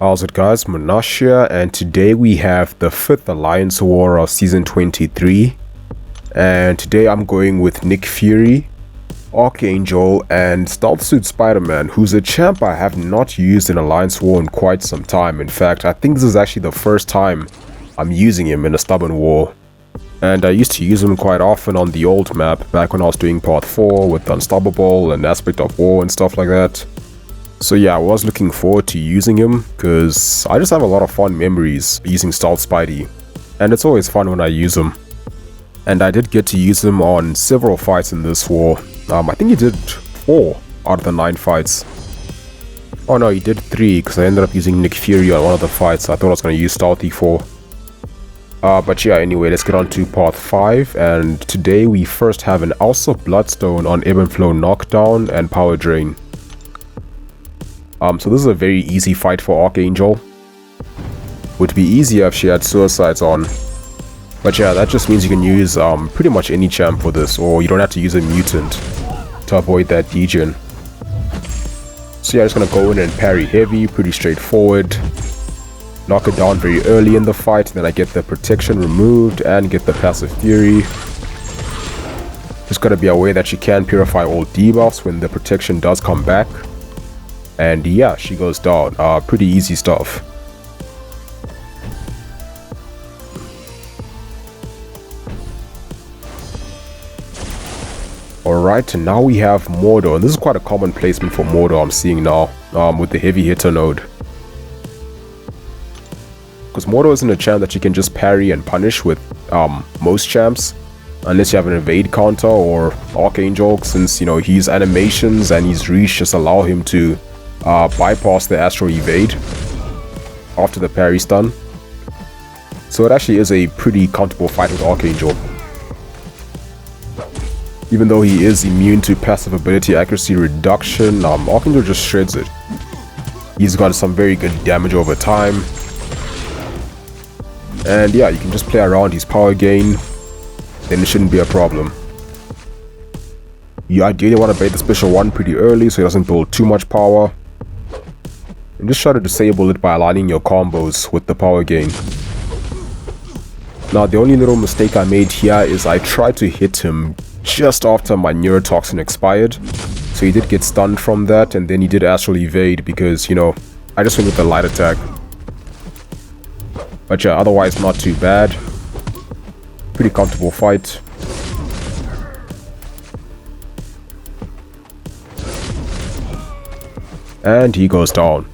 How's it guys, Munash here, and today we have the 5th Alliance War of Season 23. And today I'm going with Nick Fury, Archangel, and Stealth Suit Spider-Man, who's a champ I have not used in Alliance War in quite some time. In fact, I think this is actually the first time I'm using him in a stubborn war. And I used to use him quite often on the old map, back when I was doing Part 4 with Unstoppable and Aspect of War and stuff like that. So yeah, I was looking forward to using him, because I just have a lot of fun memories using Stealth Spidey. And it's always fun when I use him. And I did get to use him on several fights in this war. I think he did 4 out of the 9 fights. Oh no, he did 3, because I ended up using Nick Fury on one of the fights I thought I was going to use Stealthy for. But yeah, anyway, let's get on to Part 5, and today we first have an Elsa Bloodstone on Ebb and Flow Knockdown and Power Drain. So this is a very easy fight for Archangel. Would be easier if she had Suicides on. But yeah, that just means you can use pretty much any champ for this, or you don't have to use a mutant to avoid that degen. So yeah, I'm just gonna go in and parry heavy, pretty straightforward. Knock it down very early in the fight, then I get the protection removed and get the passive fury. Just gotta be aware that she can purify all debuffs when the protection does come back. And yeah, she goes down. Pretty easy stuff. Alright, and now we have Mordo, and this is quite a common placement for Mordo I'm seeing now, with the heavy hitter node. Because Mordo isn't a champ that you can just parry and punish with most champs, unless you have an evade counter or Archangel, since you know his animations and his reach just allow him to bypass the astral evade after the parry's done. So it actually is a pretty comfortable fight with Archangel. Even though he is immune to passive ability accuracy reduction, Archangel just shreds it. He's got some very good damage over time. And yeah, you can just play around his power gain, then it shouldn't be a problem. You ideally want to bait the special 1 pretty early so he doesn't build too much power. And just try to disable it by aligning your combos with the power gain. Now the only little mistake I made here is I tried to hit him just after my neurotoxin expired. So he did get stunned from that, and then he did astral evade because, you know, I just went with the light attack. But yeah, otherwise not too bad. Pretty comfortable fight. And he goes down.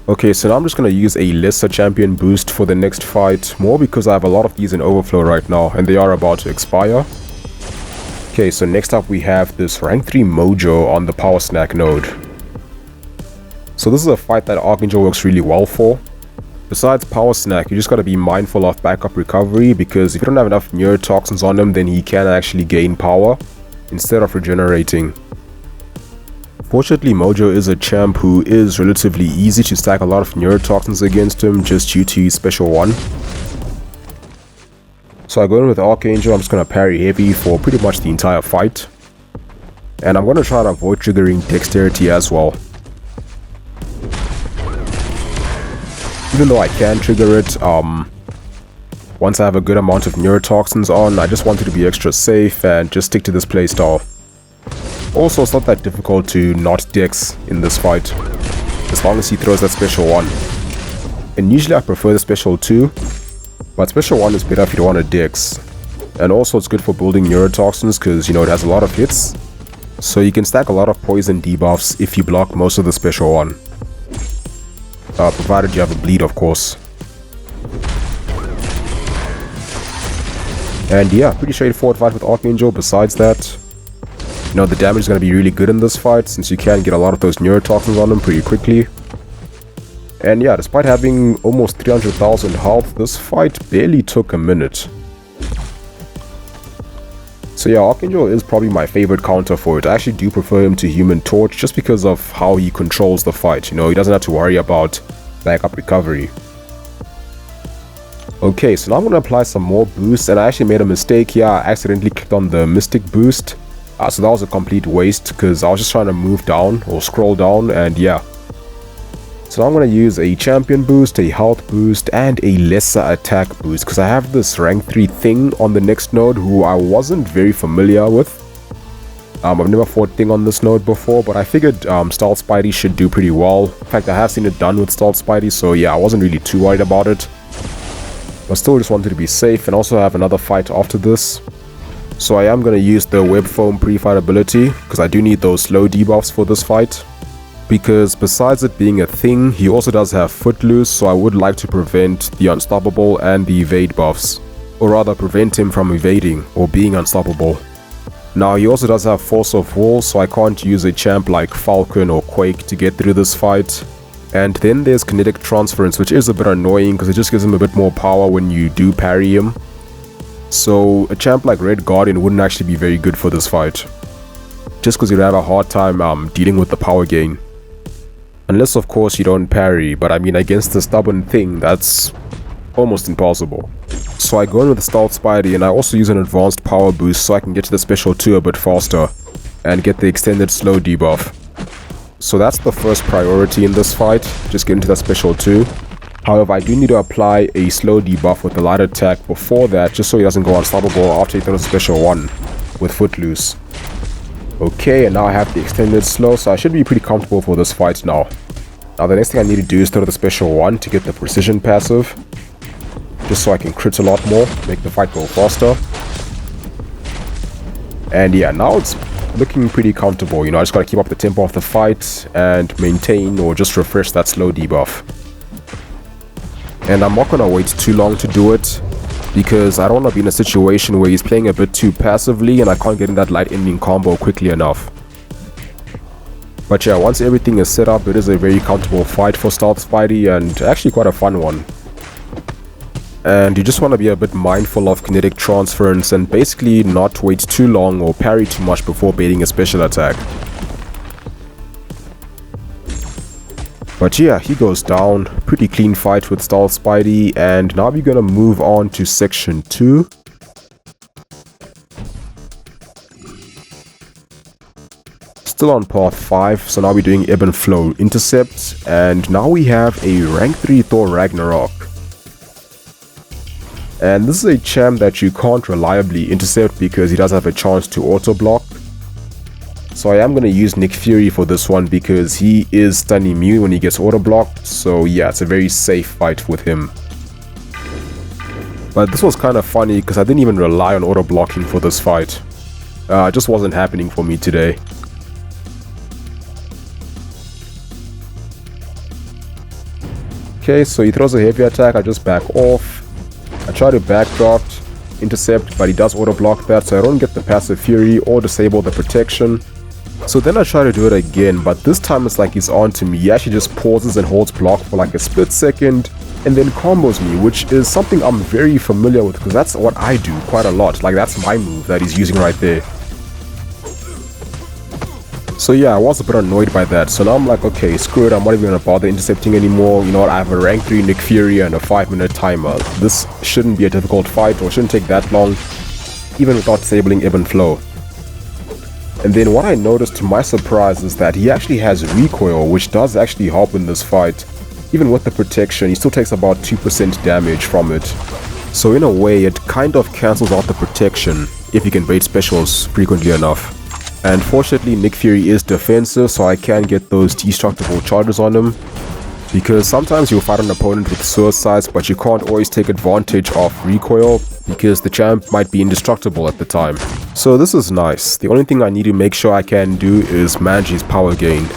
Okay, so now I'm just going to use a lesser champion boost for the next fight, more because I have a lot of these in overflow right now, and they are about to expire. Okay, so next up we have this rank 3 Mojo on the Power Snack node. So this is a fight that Archangel works really well for. Besides Power Snack, you just got to be mindful of backup recovery, because if you don't have enough neurotoxins on him, then he can actually gain power instead of regenerating. Fortunately, Mojo is a champ who is relatively easy to stack a lot of neurotoxins against him just due to his special 1. So I go in with Archangel. I'm just going to parry heavy for pretty much the entire fight. And I'm going to try to avoid triggering dexterity as well. Even though I can trigger it, once I have a good amount of neurotoxins on, I just wanted to be extra safe and just stick to this playstyle. Also, it's not that difficult to not dex in this fight, as long as he throws that special 1. And usually I prefer the special 2, but special 1 is better if you don't want to dex. And also it's good for building neurotoxins because, you know, it has a lot of hits, so you can stack a lot of poison debuffs if you block most of the special 1. Provided you have a bleed, of course. And yeah, pretty straightforward fight with Archangel. Besides that, you know, the damage is going to be really good in this fight, since you can get a lot of those neurotoxins on him pretty quickly. And yeah, despite having almost 300,000 health, this fight barely took a minute. So yeah, Archangel is probably my favorite counter for it. I actually do prefer him to Human Torch just because of how he controls the fight. You know, he doesn't have to worry about backup recovery. Okay, so now I'm going to apply some more boost, and I actually made a mistake here. I accidentally clicked on the Mystic boost. So that was a complete waste because I was just trying to move down or scroll down, and yeah. So now I'm going to use a champion boost, a health boost, and a lesser attack boost because I have this rank 3 thing on the next node who I wasn't very familiar with. I've never fought Thing on this node before, but I figured Stealth Spidey should do pretty well. In fact, I have seen it done with Stealth Spidey, so yeah, I wasn't really too worried about it. But still just wanted to be safe and also have another fight after this. So I am going to use the Web Foam pre-fight ability because I do need those slow debuffs for this fight. Because besides it being a thing, he also does have Footloose, so I would like to prevent the Unstoppable and the Evade buffs. Or rather, prevent him from evading or being unstoppable. Now, he also does have Force of Will, so I can't use a champ like Falcon or Quake to get through this fight. And then there's Kinetic Transference, which is a bit annoying because it just gives him a bit more power when you do parry him. So a champ like Red Guardian wouldn't actually be very good for this fight. Just because you'd have a hard time dealing with the power gain. Unless of course you don't parry, but I mean against the stubborn thing, that's almost impossible. So I go in with the Stealth Spidey and I also use an advanced power boost so I can get to the special 2 a bit faster and get the extended slow debuff. So that's the first priority in this fight, just get into that special 2. However, I do need to apply a slow debuff with the light attack before that, just so he doesn't go unstoppable after he throws special 1 with Footloose. Okay, and now I have the extended slow, so I should be pretty comfortable for this fight now. Now the next thing I need to do is throw the special 1 to get the precision passive, just so I can crit a lot more, make the fight go faster. And yeah, now it's looking pretty comfortable, you know, I just gotta keep up the tempo of the fight and maintain or just refresh that slow debuff. And I'm not gonna wait too long to do it, because I don't want to be in a situation where he's playing a bit too passively and I can't get in that light ending combo quickly enough. But yeah, once everything is set up, it is a very comfortable fight for Stealth Spidey and actually quite a fun one. And you just want to be a bit mindful of Kinetic Transference and basically not wait too long or parry too much before baiting a special attack. But yeah, he goes down. Pretty clean fight with Stealth Spidey, and now we're gonna move on to section 2. Still on path 5, so now we're doing Ebb and Flow Intercept, and now we have a rank 3 Thor Ragnarok. And this is a champ that you can't reliably intercept because he does have a chance to auto block. So I am going to use Nick Fury for this one because he is stun immune when he gets auto blocked, so yeah, it's a very safe fight with him. But this was kind of funny because I didn't even rely on auto blocking for this fight. It just wasn't happening for me today. Okay, so he throws a heavy attack, I just back off. I try to backdraft, intercept, but he does auto block that, so I don't get the passive fury or disable the protection. So then I try to do it again, but this time it's like he's on to me. He actually just pauses and holds block for like a split second and then combos me, which is something I'm very familiar with because that's what I do quite a lot. Like that's my move that he's using right there. So yeah, I was a bit annoyed by that. So now I'm like, okay, screw it, I'm not even gonna bother intercepting anymore. You know what, I have a rank 3 Nick Fury and a 5-minute timer. This shouldn't be a difficult fight or shouldn't take that long, even without disabling Ebb and Flow. And then what I noticed to my surprise is that he actually has recoil, which does actually help in this fight. Even with the protection, he still takes about 2% damage from it. So in a way, it kind of cancels out the protection if you can bait specials frequently enough. And fortunately, Nick Fury is defensive, so I can get those destructible charges on him. Because sometimes you'll fight an opponent with suicides, but you can't always take advantage of recoil, because the champ might be indestructible at the time. So this is nice. The only thing I need to make sure I can do is manage his power gain.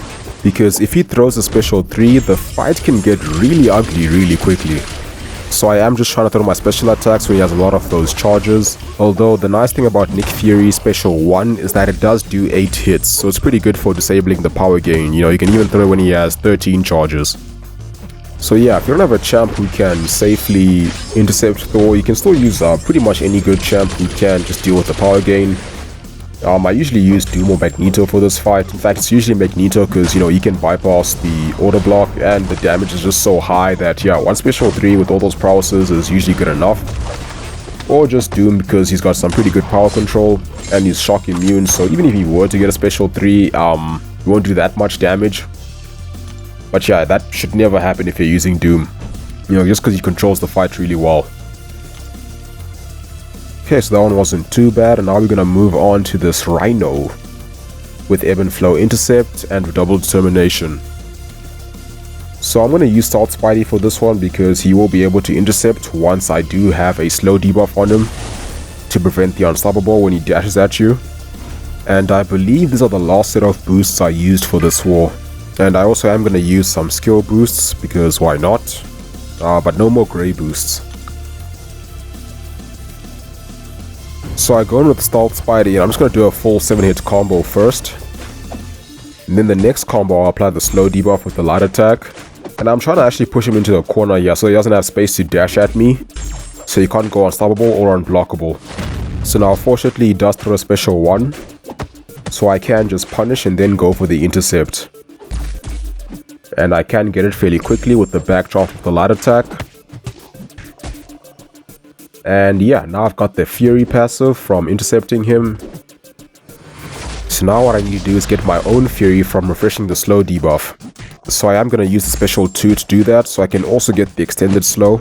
Because if he throws a special 3, the fight can get really ugly really quickly. So I am just trying to throw my special attacks when he has a lot of those charges. Although the nice thing about Nick Fury's special 1 is that it does do 8 hits, so it's pretty good for disabling the power gain. You know, you can even throw when he has 13 charges. So yeah, if you don't have a champ who can safely intercept Thor, you can still use pretty much any good champ who can just deal with the power gain. I usually use Doom or Magneto for this fight. In fact, it's usually Magneto because, you know, he can bypass the auto block and the damage is just so high that, yeah, one special 3 with all those prowesses is usually good enough. Or just Doom because he's got some pretty good power control and he's shock immune, so even if he were to get a special 3, he won't do that much damage. But yeah, that should never happen if you're using Doom, you know, just because he controls the fight really well. Okay, so that one wasn't too bad, and now we're gonna move on to this Rhino with Ebb and Flow Intercept and Redoubled Determination. So I'm gonna use Salt Spidey for this one because he will be able to intercept once I do have a slow debuff on him to prevent the unstoppable when he dashes at you. And I believe these are the last set of boosts I used for this war. And I also am gonna use some skill boosts because why not? But no more grey boosts. So I go in with Stealth Spidey and I'm just going to do a full 7-hit combo first. And then the next combo I'll apply the slow debuff with the light attack. And I'm trying to actually push him into the corner here so he doesn't have space to dash at me. So he can't go unstoppable or unblockable. So now fortunately he does throw a special 1. So I can just punish and then go for the intercept. And I can get it fairly quickly with the backdraft of the light attack. And yeah, now I've got the Fury passive from intercepting him. So now what I need to do is get my own Fury from refreshing the slow debuff. So I am going to use the special 2 to do that, so I can also get the extended slow.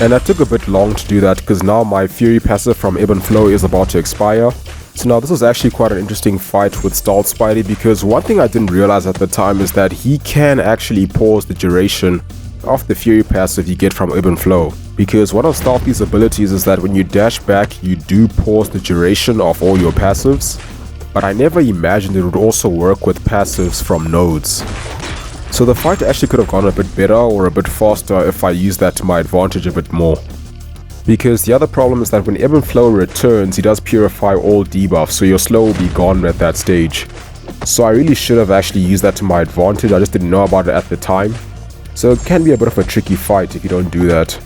And that took a bit long to do that because now my Fury passive from Ebb and Flow is about to expire. So now this was actually quite an interesting fight with Stealth Spidey because one thing I didn't realize at the time is that he can actually pause the duration of the Fury passive you get from Ebb and Flow. Because one of Stealthy's abilities is that when you dash back, you do pause the duration of all your passives. But I never imagined it would also work with passives from nodes. So the fight actually could have gone a bit better or a bit faster if I used that to my advantage a bit more. Because the other problem is that when Ebb and Flow returns, he does purify all debuffs, so your slow will be gone at that stage. So I really should have actually used that to my advantage, I just didn't know about it at the time. So it can be a bit of a tricky fight if you don't do that.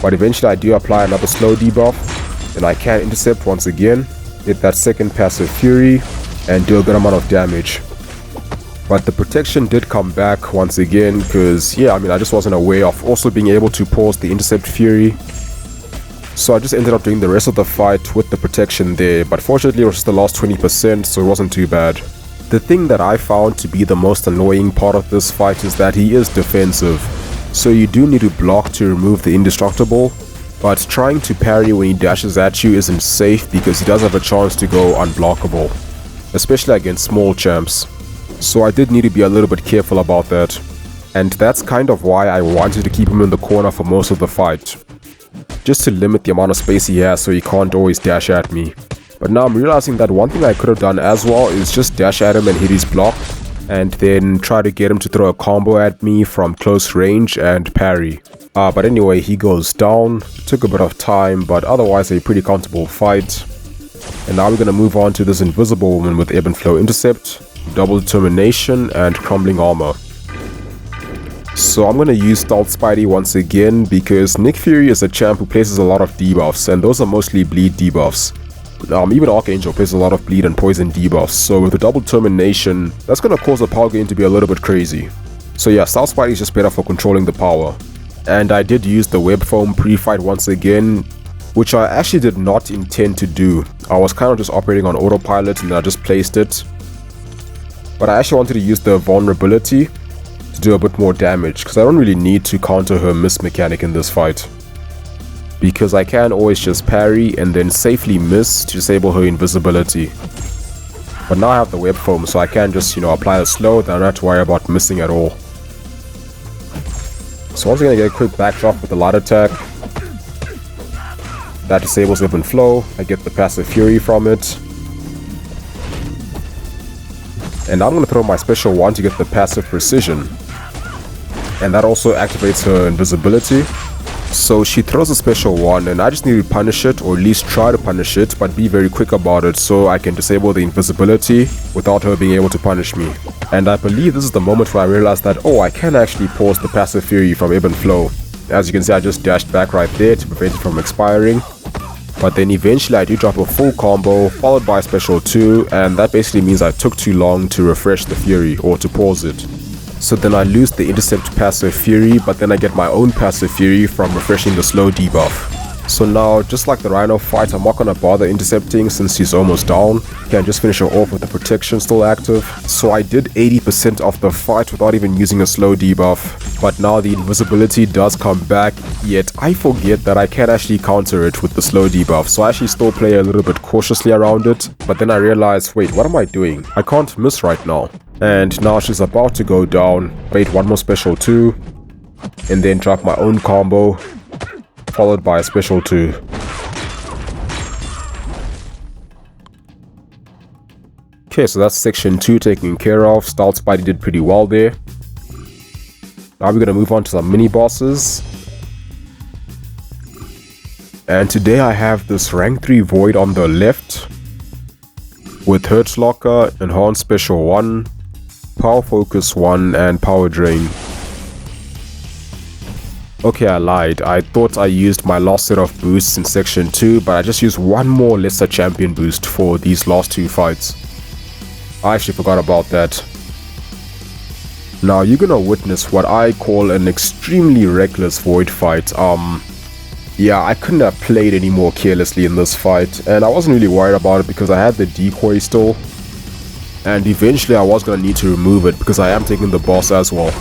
But eventually I do apply another slow debuff, and I can intercept once again, get that second passive Fury, and do a good amount of damage. But the protection did come back once again, because yeah, I mean I just wasn't aware of also being able to pause the intercept Fury. So I just ended up doing the rest of the fight with the protection there, but fortunately it was just the last 20%, so it wasn't too bad. The thing that I found to be the most annoying part of this fight is that he is defensive. So you do need to block to remove the indestructible, but trying to parry when he dashes at you isn't safe because he does have a chance to go unblockable, especially against small champs. So I did need to be a little bit careful about that. And that's kind of why I wanted to keep him in the corner for most of the fight. Just to limit the amount of space he has so he can't always dash at me. But now I'm realizing that one thing I could have done as well is just dash at him and hit his block, and then try to get him to throw a combo at me from close range and parry. But anyway, he goes down. Took a bit of time, but otherwise a pretty comfortable fight. And now we're going to move on to this Invisible Woman with Ebb and Flow Intercept, Double Determination, and Crumbling Armor. So I'm going to use Stealth Spidey once again because Nick Fury is a champ who places a lot of debuffs, and those are mostly bleed debuffs. Even Archangel places a lot of bleed and poison debuffs, so with the Double Determination, that's going to cause the power gain to be a little bit crazy. So yeah, Stealth Spidey is just better for controlling the power. And I did use the Web Foam pre-fight once again, which I actually did not intend to do. I was kind of just operating on autopilot and I just placed it. But I actually wanted to use the vulnerability to do a bit more damage, because I don't really need to counter her miss mechanic in this fight. Because I can always just parry and then safely miss to disable her invisibility. But now I have the Web Foam, so I can just, apply a slow, then I don't have to worry about missing at all. So once again I get a quick backdrop with the light attack. That disables Ebb and Flow, I get the passive Fury from it. And I'm going to throw my special 1 to get the passive Precision. And that also activates her invisibility. So she throws a special 1 and I just need to punish it, or at least try to punish it, but be very quick about it so I can disable the invisibility without her being able to punish me. And I believe this is the moment where I realized that, I can actually pause the passive Fury from Ebb and Flow. As you can see, I just dashed back right there to prevent it from expiring. But then eventually I do drop a full combo followed by a special 2, and that basically means I took too long to refresh the Fury or to pause it. So then I lose the Intercept passive Fury, but then I get my own passive Fury from refreshing the slow debuff. So now, just like the Rhino fight, I'm not gonna bother intercepting since he's almost down. Can just finish her off with the protection still active. So I did 80% of the fight without even using a slow debuff. But now the invisibility does come back, yet I forget that I can actually counter it with the slow debuff. So I actually still play a little bit cautiously around it. But then I realize, wait, what am I doing? I can't miss right now. And now she's about to go down. Wait, one more special 2. And then drop my own combo, followed by a special 2. Okay, so that's section 2 taken care of. Stout Spidey did pretty well there. Now we're going to move on to some mini bosses. And today I have this rank 3 Void on the left with Hertz Locker, Enhanced Special 1, Power Focus 1, and Power Drain. Okay, I lied. I thought I used my last set of boosts in section 2, but I just used one more lesser champion boost for these last 2 fights. I actually forgot about that. Now you're gonna witness what I call an extremely reckless Void fight. Yeah, I couldn't have played any more carelessly in this fight, and I wasn't really worried about it because I had the decoy still. And eventually I was gonna need to remove it because I am taking the boss as well.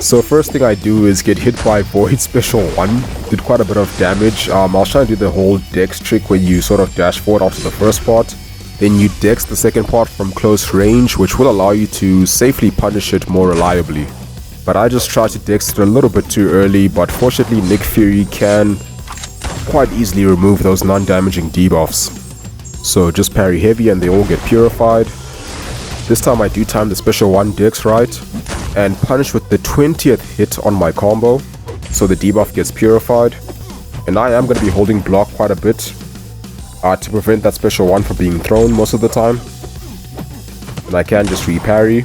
So first thing I do is get hit by Void Special 1, did quite a bit of damage. I was trying to do the whole Dex trick where you sort of dash forward after the first part, then you Dex the second part from close range, which will allow you to safely punish it more reliably. But I just tried to Dex it a little bit too early, but fortunately Nick Fury can quite easily remove those non-damaging debuffs. So just parry heavy and they all get purified. This time I do time the special 1 Dex right, and punish with the 20th hit on my combo, so the debuff gets purified. And I am going to be holding block quite a bit to prevent that special 1 from being thrown most of the time. And I can just re-parry.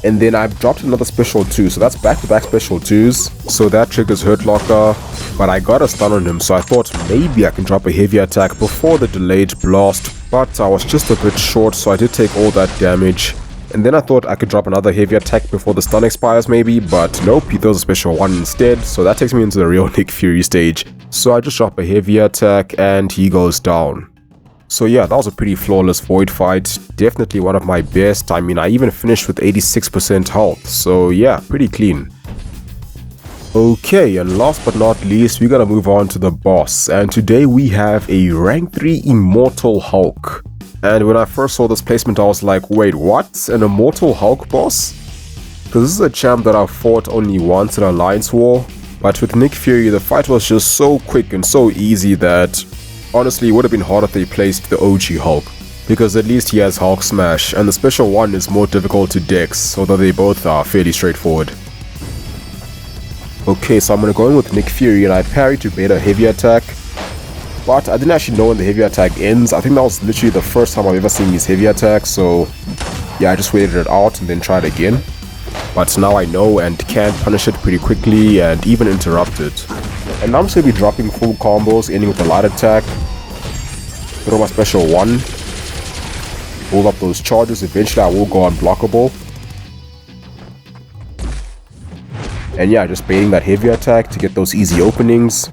And then I've dropped another special 2, so that's back-to-back special 2s, so that triggers Hurt Locker. But I got a stun on him, so I thought maybe I can drop a heavy attack before the delayed blast, but I was just a bit short, so I did take all that damage. And then I thought I could drop another heavy attack before the stun expires maybe, but nope, he throws a special 1 instead, so that takes me into the real Nick Fury stage. So I just drop a heavy attack and he goes down. So yeah, that was a pretty flawless Void fight, definitely one of my best. I mean, I even finished with 86% health, so yeah, pretty clean. Okay, and last but not least, we gotta move on to the boss, and today we have a rank 3 Immortal Hulk. And when I first saw this placement, I was like, wait, what? An Immortal Hulk boss? Because this is a champ that I've fought only once in Alliance War, but with Nick Fury, the fight was just so quick and so easy that honestly it would have been hard if they placed the OG Hulk, because at least he has Hulk Smash, and the special 1 is more difficult to dex, although they both are fairly straightforward. Okay, so I'm going to go in with Nick Fury, and I parry to bait a heavy attack. But I didn't actually know when the heavy attack ends. I think that was literally the first time I've ever seen these heavy attacks, so yeah, I just waited it out and then tried again. But now I know and can punish it pretty quickly and even interrupt it. And I'm just going to be dropping full combos, ending with a light attack. Throw my special 1. Hold up those charges, eventually I will go unblockable. And yeah, just baiting that heavy attack to get those easy openings.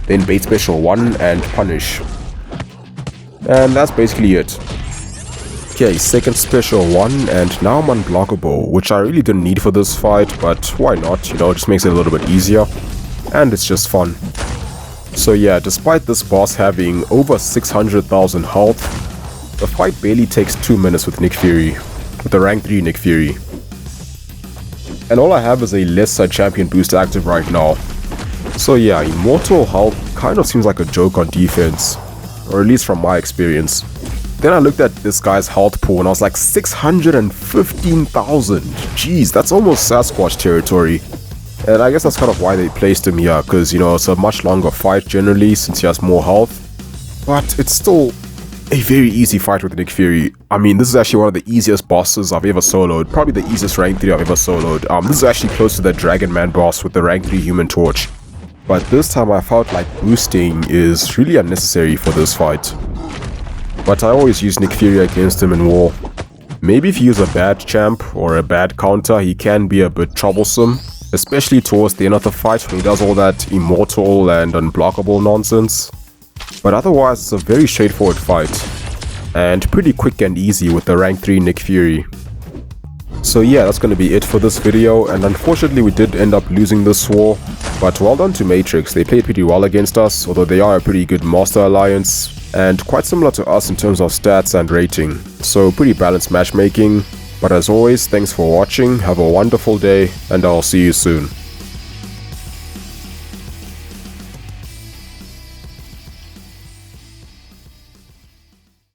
Then bait special 1 and punish. And that's basically it. Okay, second special 1 and now I'm unblockable, which I really didn't need for this fight, but why not, you know, it just makes it a little bit easier. And it's just fun. So yeah, despite this boss having over 600,000 health, the fight barely takes 2 minutes with Nick Fury, with the rank 3 Nick Fury. And all I have is a lesser champion boost active right now. So yeah, Immortal Hulk kind of seems like a joke on defense, or at least from my experience. Then I looked at this guy's health pool and I was like, 615,000. Jeez, that's almost Sasquatch territory. And I guess that's kind of why they placed him here, because, you know, it's a much longer fight generally since he has more health. But it's still a very easy fight with Nick Fury. I mean, this is actually one of the easiest bosses I've ever soloed. Probably the easiest rank 3 I've ever soloed. This is actually close to the Dragon Man boss with the rank 3 Human Torch. but this time I felt like boosting is really unnecessary for this fight. But I always use Nick Fury against him in war. Maybe if you use a bad champ or a bad counter, he can be a bit troublesome, especially towards the end of the fight when he does all that immortal and unblockable nonsense. But otherwise, it's a very straightforward fight, and pretty quick and easy with the rank 3 Nick Fury. So yeah, that's going to be it for this video, and unfortunately we did end up losing this war, but well done to Matrix. They played pretty well against us, although they are a pretty good Master Alliance, and quite similar to us in terms of stats and rating, so pretty balanced matchmaking. But as always, thanks for watching, have a wonderful day, and I'll see you soon.